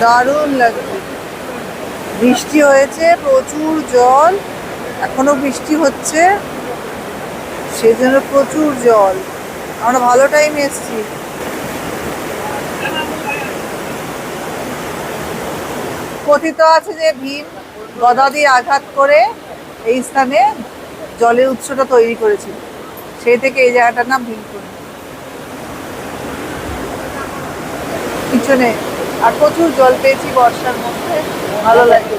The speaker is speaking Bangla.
দারুণ লাগছে। বৃষ্টি হয়েছে, প্রচুর জল, এখনো বৃষ্টি হচ্ছে, সেজন্য প্রচুর জল। আমরা ভালো টাইমে এসেছি। কথিত আছে যে ভীম গদা দিয়ে আঘাত করে এই স্থানে জলের উৎসটা তৈরি করেছিল, সেই থেকে এই জায়গাটার নাম ভীমকুণ্ড। পিছনে আর প্রচুর জল পেয়েছি বর্ষার মধ্যে, ভালো লাগে।